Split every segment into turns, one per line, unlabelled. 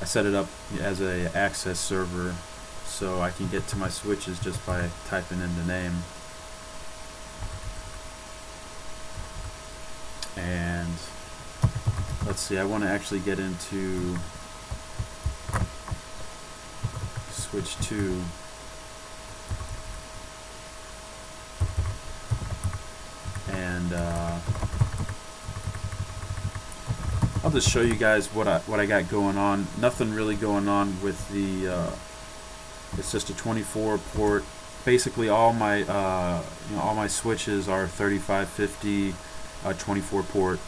I set it up as a access server, so I can get to my switches just by typing in the name. And let's see, I want to actually get into switch 2. And I'll just show you guys what I got going on. Nothing really going on with the. It's just a 24 port. Basically, all my all my switches are 3550 24 port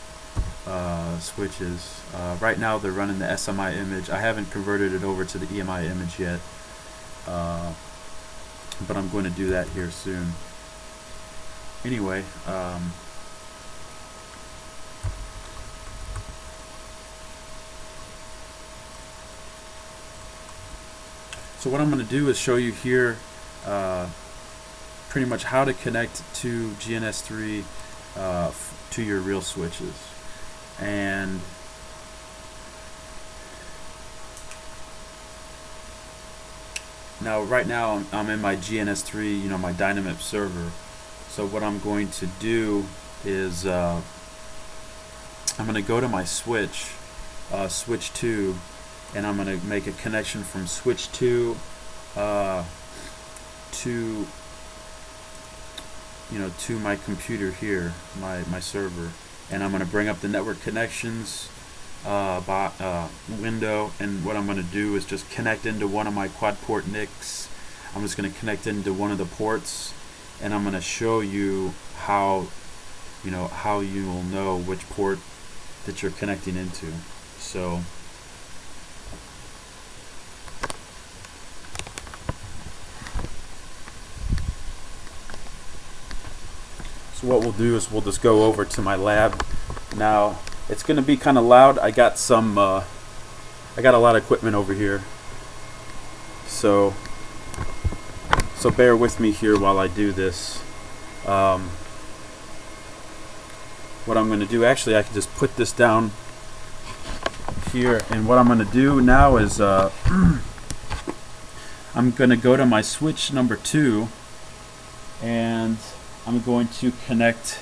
switches. Right now, they're running the SMI image. I haven't converted it over to the EMI image yet, but I'm going to do that here soon. Anyway. So what I'm going to do is show you here pretty much how to connect to GNS3 to your real switches. And now right now I'm in my GNS3, my Dynamip server. So what I'm going to do is I'm going to go to my switch, switch 2, and I'm going to make a connection from switch 2 to my computer here, my server, and I'm going to bring up the network connections window, and what I'm going to do is just connect into one of my quad port NICs. I'm just going to connect into one of the ports, and I'm going to show you how you will know which port that you're connecting into. So what we'll do is we'll just go over to my lab. Now it's going to be kind of loud. I got a lot of equipment over here, so bear with me here while I do this. What I'm going to do, actually I can just put this down here, and what I'm going to do now is I'm going to go to my switch number 2, and I'm going to connect.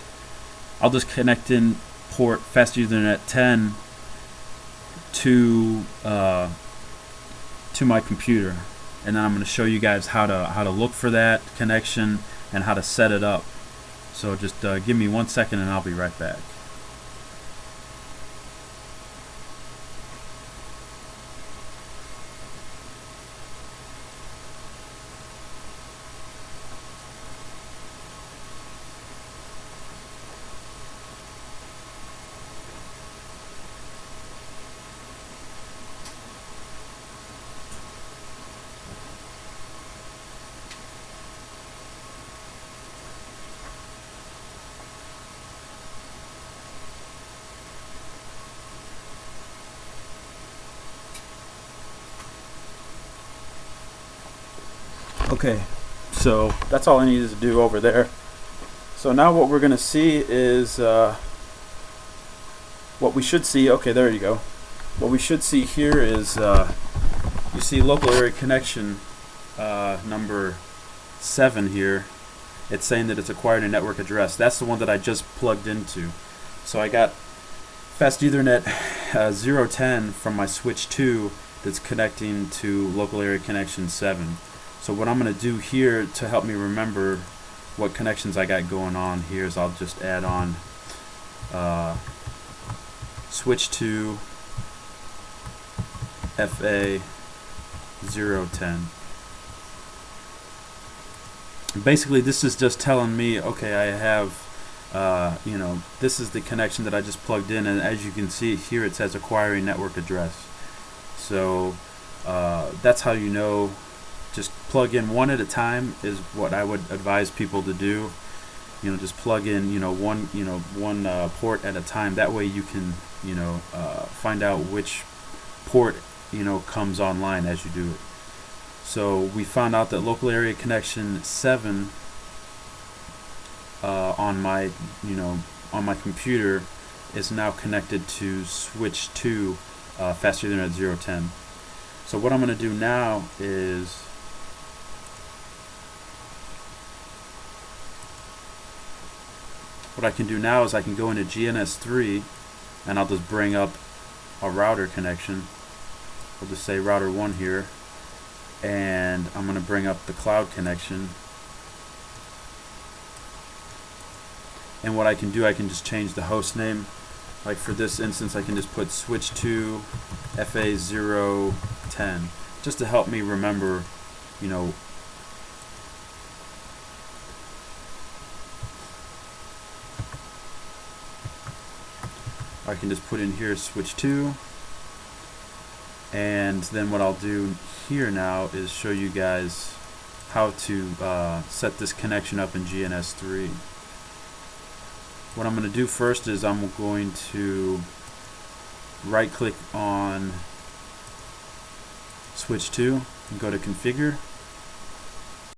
I'll just connect in port Fast Ethernet 10 to my computer, and then I'm going to show you guys how to look for that connection and how to set it up. So just give me 1 second and I'll be right back. Okay, so that's all I needed to do over there. So now what we're going to see is what we should see. Okay, there you go. What we should see here is you see local area connection number 7 here. It's saying that it's acquired a network address. That's the one that I just plugged into. So I got Fast Ethernet 010 from my switch 2 that's connecting to local area connection 7. So what I'm going to do here to help me remember what connections I got going on here is I'll just add on switch 2 FA 010. Basically this is just telling me, okay, I have this is the connection that I just plugged in, and as you can see here it says acquiring network address. So that's how you know. Just plug in one at a time is what I would advise people to do. Just plug in one port at a time. That way you can find out which port comes online as you do it. So we found out that local area connection 7 on my computer is now connected to switch 2 Fast Ethernet 010. So what I'm going to do now is I can go into GNS3 and I'll just bring up a router connection. We'll just say router 1 here, and I'm going to bring up the cloud connection. And what I can do, I can just change the host name. Like for this instance, I can just put switch to FA010 just to help me remember, you know, I can just put in here switch 2, and then what I'll do here now is show you guys how to set this connection up in GNS3. What I'm going to do first is I'm going to right click on switch 2 and go to configure,